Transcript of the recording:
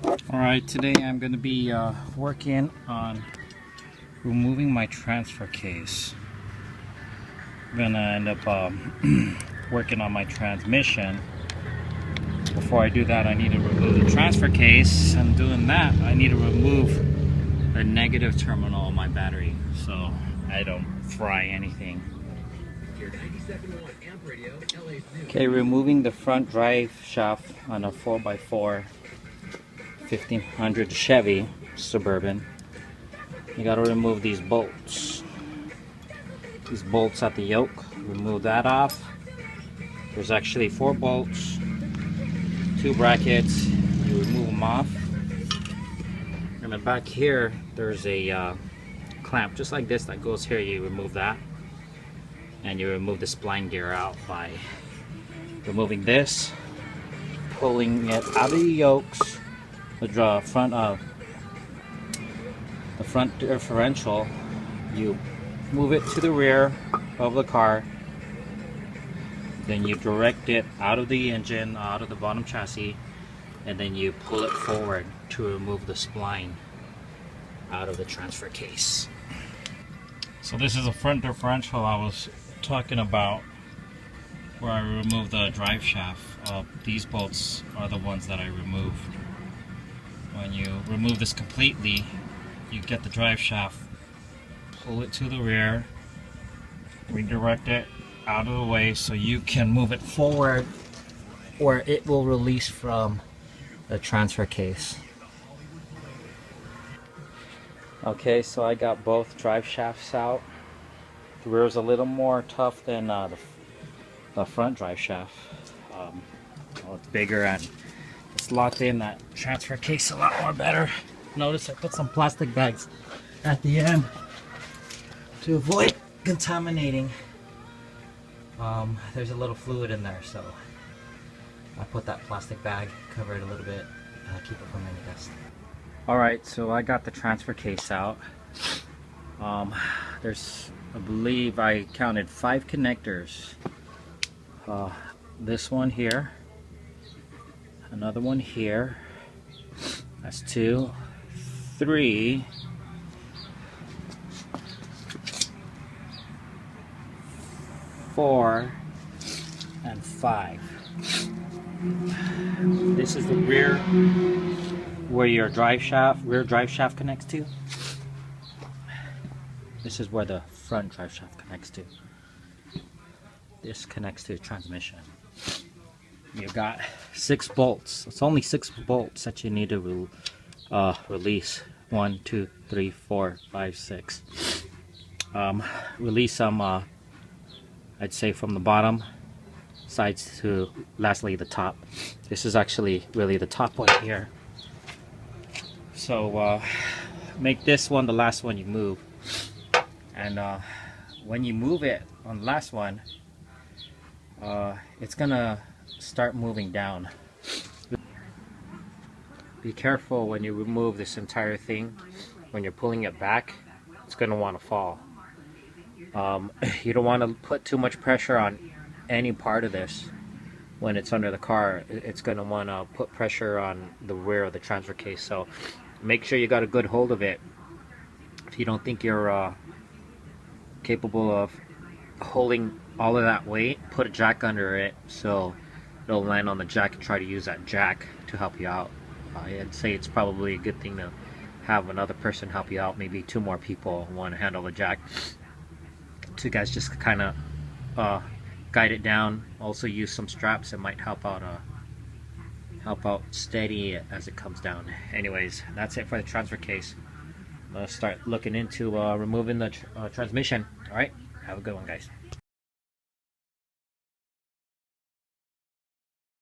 Alright, today I'm going to be working on removing my transfer case. I'm going to end up working on my transmission. Before I do that, I need to remove the transfer case, and doing that I need to remove the negative terminal of my battery so I don't fry anything. Okay, removing the front drive shaft on a 4x4 1500 Chevy Suburban. You got to remove these bolts. These bolts at the yoke. Remove that off. There's actually 4 bolts, 2 brackets. You remove them off. And then back here, there's a clamp just like this that goes here. You remove that, and you remove the spline gear out by removing this, pulling it out of the yokes. The front differential, you move it to the rear of the car, then you direct it out of the engine, out of the bottom chassis, and then you pull it forward to remove the spline out of the transfer case. So this is a front differential I was talking about, where I removed the drive shaft. These bolts are the ones that I removed. When you remove this completely, you get the drive shaft, pull it to the rear, redirect it out of the way so you can move it forward where it will release from the transfer case. Okay, so I got both drive shafts out. The rear is a little more tough than the front drive shaft. Well, it's bigger and it's locked in that transfer case a lot more better. Notice I put some plastic bags at the end to avoid contaminating. There's a little fluid in there, so I put that plastic bag, cover it a little bit, keep it from any dust. Alright, so I got the transfer case out. There's, I believe I counted 5 connectors. This one here, another one here, that's 2, 3, 4, and 5. This is the rear, where your rear drive shaft connects to. This is where the front drive shaft connects to. This connects to the transmission. You got 6 bolts. It's only 6 bolts that you need to release. 1, 2, 3, 4, 5, 6. Release them, I'd say, from the bottom sides to lastly the top. This is actually really the top one here. So make this one the last one you move. And when you move it on the last one, it's gonna start moving down. Be careful when you remove this entire thing. When you're pulling it back, it's gonna want to fall. You don't want to put too much pressure on any part of this when it's under the car. It's gonna want to put pressure on the rear of the transfer case, so make sure you got a good hold of it. If you don't think you're capable of holding all of that weight, put a jack under it so it'll land on the jack, and try to use that jack to help you out. I'd say it's probably a good thing to have another person help you out, maybe 2 more people want to handle the jack. 2 guys just kind of guide it down. Also use some straps that might help out steady it as it comes down. Anyways, that's it for the transfer case. Let's start looking into removing the transmission. Alright, have a good one, guys.